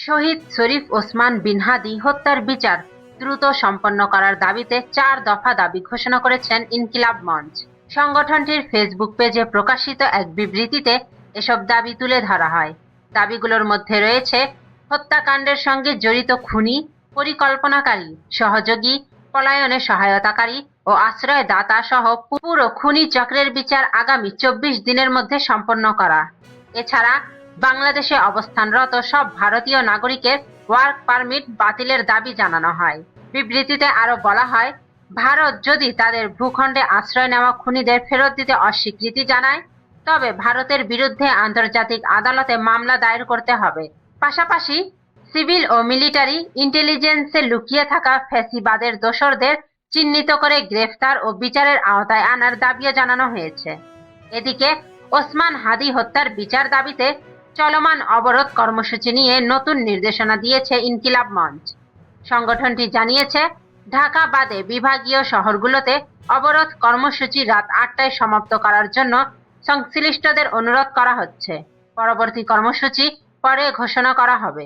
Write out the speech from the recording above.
শহীদ শরীফ ওসমান বিন হাদি হত্যার বিচার দ্রুত সম্পন্ন করার দাবিতে ৪ দফা দাবি ঘোষণা করেছেন ইনকিলাব মঞ্চ। সংগঠনটির ফেসবুক পেজে প্রকাশিত এক বিবৃতিতে এসব দাবি তুলে ধরা হয়। দাবিগুলোর মধ্যে রয়েছে হত্যাকাণ্ডের সঙ্গে জড়িত খুনি, পরিকল্পনাকারী, সহযোগী, পলায়নে সহায়তাকারী ও আশ্রয়দাতা সহ পুরো খুনি চক্রের বিচার আগামী ২৪ দিনের মধ্যে সম্পন্ন করা। এছাড়া বাংলাদেশে অবস্থানরত সব ভারতীয় নাগরিকের ওয়ার্ক পারমিট বাতিলের দাবি জানানো হয়। বিবৃতিতে আরো বলা হয়, ভারত যদি তাদের ভূখণ্ডে আশ্রয় নেওয়া খুনিদের ফেরত দিতে অস্বীকৃতি জানায়, তবে ভারতের বিরুদ্ধে আন্তর্জাতিক আদালতে মামলা দায়ের করতে হবে। পাশাপাশি সিভিল ও মিলিটারি ইন্টেলিজেন্সে লুকিয়ে থাকা ফ্যাসিবাদের দোসরদের চিহ্নিত করে গ্রেফতার ও বিচারের আওতায় আনার দাবিও জানানো হয়েছে। এদিকে ওসমান হাদি হত্যার বিচার দাবিতে চলমান অবরোধ কর্মসূচি নিয়ে নতুন নির্দেশনা দিয়েছে ইনকিলাব মঞ্চ। সংগঠনটি জানিয়েছে, ঢাকা বাদে বিভাগীয় শহরগুলোতে অবরোধ কর্মসূচি রাত ৮টায় সমাপ্ত করার জন্য সংশ্লিষ্টদের অনুরোধ করা হচ্ছে। পরবর্তী কর্মসূচি পরে ঘোষণা করা হবে।